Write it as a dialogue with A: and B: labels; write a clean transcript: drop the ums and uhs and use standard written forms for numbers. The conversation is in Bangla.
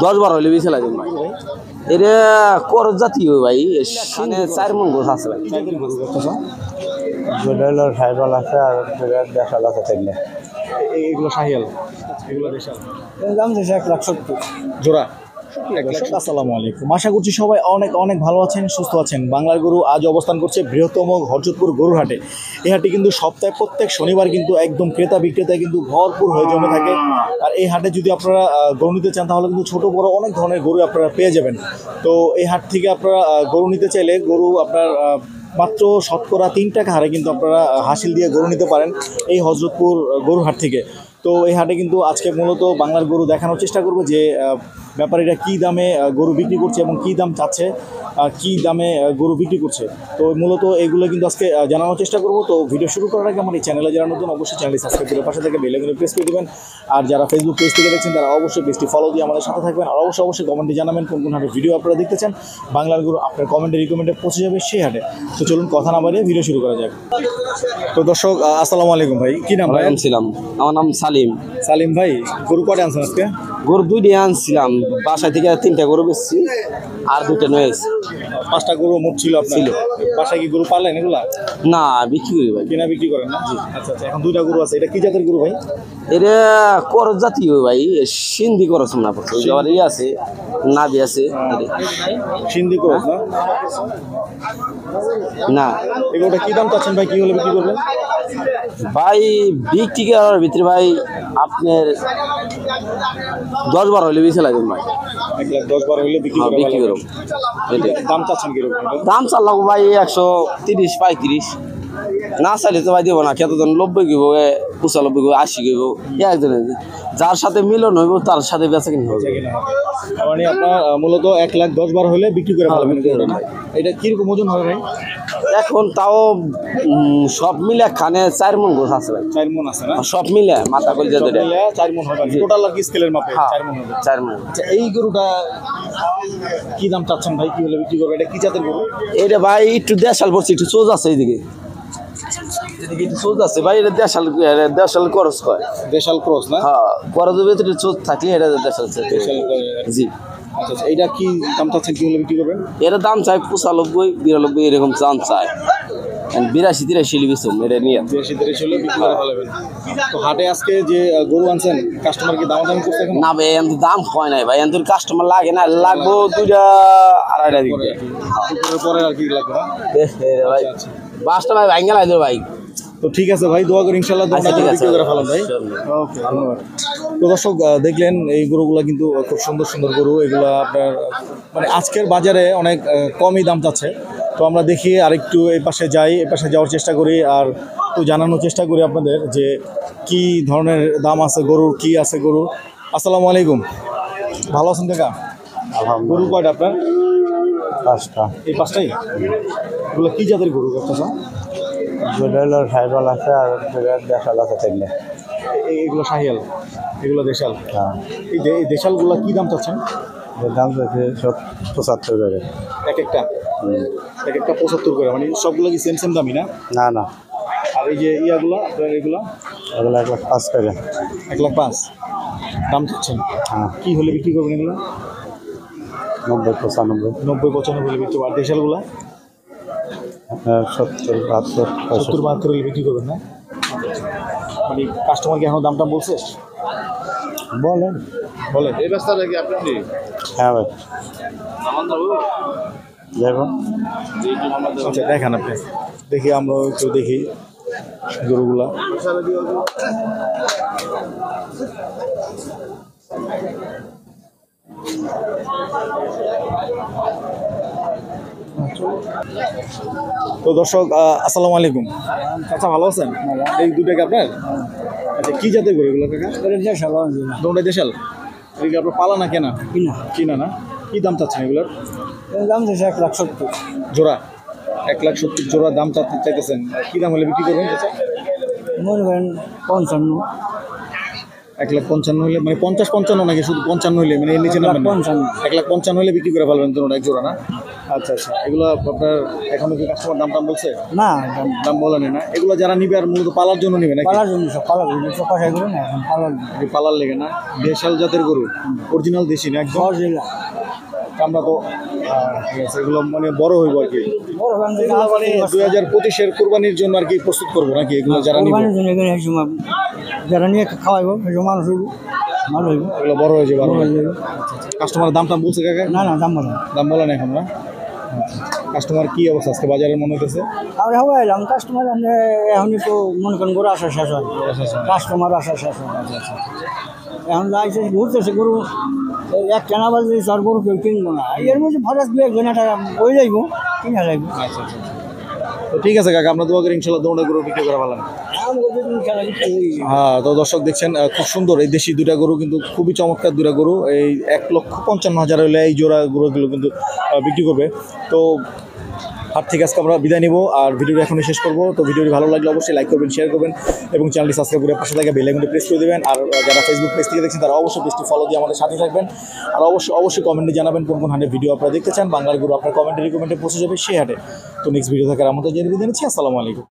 A: 10-12 হইলে বেশি লাগে ভাই। এটা করজ জাতীয় ভাই, সানে 4 মণ গোছ আছে ভাই।
B: দুটো সাইকেল আছে আর দেশাল আছে তিনটে।
C: এগুলো শাহিয়াল, এগুলো দেশাল।
B: দাম চাইছে 1,70,000
C: জোড়া। আসসালামু আলাইকুম, আশা করছি সবাই অনেক অনেক ভালো আছেন, সুস্থ আছেন। বাংলার গরু আজ অবস্থান করছে বৃহত্তম হরজতপুর গরুর হাটে। এই হাটে কিন্তু সপ্তাহে প্রত্যেক শনিবার কিন্তু একদম ক্রেতা বিক্রেতায় কিন্তু ভরপুর হয়ে জমে থাকে। আর এই হাটে যদি আপনারা গরু নিতে চান তাহলে কিন্তু ছোট বড় অনেক ধরনের গরু আপনারা পেয়ে যাবেন। তো এই হাট থেকে আপনারা গরু নিতে চাইলে গরু আপনার মাত্র শতকরা 3 টাকা হারে কিন্তু আপনারা হাসিল দিয়ে গরু নিতে পারেন এই হযরতপুর গরুর হাট থেকে। তো এই হাটে কিন্তু আজকে মূলত বাংলার গরু দেখানোর চেষ্টা করব যে ব্যাপারীরা কী দামে গরু বিক্রি করছে এবং কী দাম চাচ্ছে, কী দামে গরু বিক্রি করছে। তো মূলত এগুলো কিন্তু আজকে জানানোর চেষ্টা করব। তো ভিডিও শুরু করার আগে আমার এই চ্যানেলে যারা নতুন অবশ্যই চ্যানেলটি সাবস্ক্রাইব করে পাশে থেকে বেল আইকনে প্রেস করে দেবেন। আর যারা ফেসবুক পেজ থেকে দেখছেন তারা অবশ্যই পেজটি ফলো দিয়ে আমাদের সাথে থাকবেন। আর অবশ্যই কমেন্টে জানাবেন কোন কোন হাটের ভিডিও আপনারা দেখতে চান। বাংলার গরু আপনার কমেন্টে রিকমেন্ডে পৌঁছে যাবে সেই হাটে। তো চলুন কথা না বাড়িয়ে ভিডিও শুরু করা যাক। তো দর্শক আসসালামু আলাইকুম ভাই, কী নাম ভাই?
A: ছিলাম, আমার নাম সালিম।
C: সালিম ভাই, গরু কটা আনছেন আজকে?
A: গরু 2টি আনছিলাম, বাসায় থেকে 3টা গরু বেচছি আর 2টা নয়েছে।
C: 5টা গরু মোট ছিল আপনার? বাসায় কি গরু পালেন এগুলা?
A: না, বিক্রি করি ভাই।
C: কেনা বিক্রি করেন না? জি। আচ্ছা আচ্ছা, এখন 2টা গরু আছে। এটা কি জাতের গরু ভাই?
A: এটা করজ জাতীয় ভাই, সিন্ধি করজ না পড়ছে, আছে নাভি আছে।
C: সিন্ধি করজ না?
A: না,
C: এগুলোটা কি দাম চাচ্ছেন ভাই, কি হলে বিক্রি করবেন?
A: ভাই বিক্রি করার ভিতরে ভাই আপনার 10-12 হইলে বেশি লাগে ভাই।
C: 1,10,12 হইলে বিক্রি করবেন?
A: বিক্রি করব।
C: দাম চাচ্ছেন কিরকম?
A: দাম চালাম ভাই 130-35। না চাইলে তো ভাই দেবো না, কত জন 90 গইব, 95 গইব, 80 গইব, একজনের যার সাথে মিলন হইব তার সাথে বেচা কিনে হবে।
C: মানে আপনার মূলত 1,10,12 হলে বিক্রি করে ফেলবেন। এটা কিরকম ওজন হবে ভাই?
A: এখন তাও সব মিলে খানে 4 মণ গোছ আছে ভাই।
C: 4 মণ আছে না?
A: সব মিলে মাথা কল যা ধরে
C: 4 মণ হবে। টোটাল আর কি স্কেলের মাপে 4 মণ হবে?
A: 4 মণ।
C: আচ্ছা, এই গরুটা কি দাম চাচ্ছেন ভাই, কি হলে বিক্রি করবে? এটা কি জাতের গরু?
A: এটা ভাই একটু দেশাল পড়ছে, একটু সোজ আছে এইদিকে, এদিকে একটু সোজ আছে ভাই। এটা দেশাল করস কয়,
C: দেশাল ক্রস না?
A: হ্যাঁ, করজের ভিতরে সোজ থাকলে এটা দেশাল। জি।
C: আচ্ছা আচ্ছা, এইটা কি দাম চাচ্ছেন, কি হলে বিক্রি করবেন?
A: এর দাম চাই 95-92 এরকম দাম চাই। 82-83 বেচুম এটা নিয়ে।
C: 82-83 হলে বিক্রি করে ফেলবেন। তো হাটে আজকে যে গরু আনছেন কাস্টমার কি দামাদামি করতে?
A: না ভাই, এত দাম হয় নাই ভাই, এত কাস্টমার লাগে না, লাগবো 2টা 2.5টা দিকে
C: পরে আর কি লাগবে না
A: ভাই। 5টা ভাই ভাঙ্গা লাগবে ভাই।
C: তো ঠিক আছে ভাই, দোয়া করি ইনশাআল্লাহ বিক্রি করে ফেলাম ভাই। ওকে, ধন্যবাদ। তো দর্শক দেখলেন এই গরুগুলা কিন্তু খুব সুন্দর সুন্দর গরু। এগুলা আপনার মানে আজকের বাজারে অনেক কমই দাম চাচ্ছে। তো আমরা দেখি আরেকটু এই পাশে যাই, এই পাশে যাওয়ার চেষ্টা করি আর একটু জানানোর চেষ্টা করি আপনাদের যে কি ধরনের দাম আছে গরুর, কি আছে গরু। আসসালামু আলাইকুম, ভালো আছেন কাকা? গরু কয়টা আপনার?
B: 5টা।
C: এই 5টাই? এগুলো কি জাতের গরু কাকা?
B: দুটো সাইকেল আছে আর দেশাল আছে তিনটে।
C: এগুলো শাহিয়াল, এগুলো দেশাল।
B: হ্যাঁ।
C: এই দেশালগুলো কি দাম চাচ্ছেন?
B: দাম চাইছে 75 করে।
C: এক একটা 75 করে, মানে সবগুলো কি সেম দামি না?
B: না না।
C: আর এই যে ইয়াগুলো আপনার এগুলো?
B: এগুলো 1,05,000 করে।
C: 1,05,000 দাম চাচ্ছেন?
B: হ্যাঁ।
C: কি হলে বিক্রি করবেন এগুলো?
B: 90-95।
C: 90-95 হলে বিক্রি। আর দেশালগুলো?
B: 70-72।
C: 70-72 হলে বিক্রি করবেন না? মানে কাস্টমার কি এখনো দামটা বলছে?
B: বলেন
C: বলে এই ব্যবস্থা নাকি আপনি?
B: হ্যাঁ ভাই, দেখো।
C: আচ্ছা দেখান আপনি, দেখি আমরা একটু দেখি গরুগুলা। তো দর্শক আসসালামু আলাইকুম, আচ্ছা ভালো আছেন? এই 2টা কি আপনার? আচ্ছা, কি জাতের গরু এগুলো কাকা? দুটোই দেশাল। এগুলো আপনার পালা না কেনা? কিনা না? কি দাম চাচ্ছেন এগুলোর?
B: দাম চাইছে 1,70,000
C: জোড়া। 1,70,000 জোড়া দাম চাইতেছেন। কি দাম হলে বিক্রি করবেন?
B: মনে করেন 55।
C: 1,55,000 হলে মানে 50-55 নাকি শুধু 55 হলে মানে এর নিচে নামবেন না? 1,55,000 হলে বিক্রি করে ফেলবেন তো এক জোড়া না? আচ্ছা আচ্ছা, এগুলো আপনার এখনো কি কাস্টমার দাম বলছে?
B: না
C: দাম বলেন না, এগুলো যারা নিবে আর মূলত পালার জন্য নিবে নাকি?
B: পালার জন্য সব পালার জন্য সব কষাই করে না এখন পালার
C: এই পালার লেগে না? দেশাল জাতের গরু, অরিজিনাল দেশি না একদম?
B: ঘর জেলা
C: আমরা তো ঠিক আছে, এগুলো মানে বড় হইব আর কি,
B: বড় গান
C: এগুলো মানে 2025-এর কুরবানির জন্য আর কি প্রস্তুত করবো নাকি এগুলো যারা নিবে?
B: কোরবানির জন্য এখানে এই সময় যারা নিয়ে খাওয়াইবো এই সময় মানুষ হইব ভালো হইব
C: এগুলো বড় হয়ে যাবে
B: বড় হয়ে যাবে।
C: কাস্টমার দাম টাম বলছে কাকা?
B: না দাম বলো
C: দাম বলেন এখন না? কাস্টমার কি অবস্থা আজকে বাজারের মনে হইতেছে?
B: আর হওয়া এলাম কাস্টমার এখনই তো মনে করেন গরু আসা শেষ হয় কাস্টমার আসা শেষ হয় এখন যাইছে ঘুরতেছে গরু একটা না বাজে তার গরু কেউ কিনবো না এর মধ্যে ফরাস দু একজন একটা ওই যাইব কিনা যাইব
C: আচ্ছা আচ্ছা, তো ঠিক আছে কাকা, আমরা দোয়া করি ইনশাল্লাহ দৌড়ে গরু বিক্রি করা ভালো। হ্যাঁ, তো দর্শক দেখছেন খুব সুন্দর এই দেশি দুটা গরু, কিন্তু খুবই চমৎকার দুটা গরু। এই 1,55,000 হলে এই জোড়া গরুগুলো কিন্তু বিক্রি করবে। তো হাট থেকে আজকে আমরা বিদায় নিব, আর ভিডিওটি এখনই শেষ করবো। তো ভিডিওটি ভালো লাগলে অবশ্যই লাইক করবেন, শেয়ার করবেন এবং চ্যানেলটি সাবস্ক্রাইব করে পাশে থাকা বেল আইকনটি প্রেস করে দেবেন। আর যারা ফেসবুক পেজ থেকে দেখছেন তারা অবশ্যই পেজটি ফলো দিয়ে আমাদের সাথে থাকবেন। আর অবশ্যই কমেন্টে জানাবেন কোন কোন হাটের ভিডিও আপনারা দেখতে চান। বাংলার গরু আপনার কমেন্টে রিকমেন্টে পৌঁছে যাবে সেই হাটে। তো নেক্সট ভিডিও থাকার আমাদের জন্য বিদায় নিচ্ছি। আসসালামু আলাইকুম।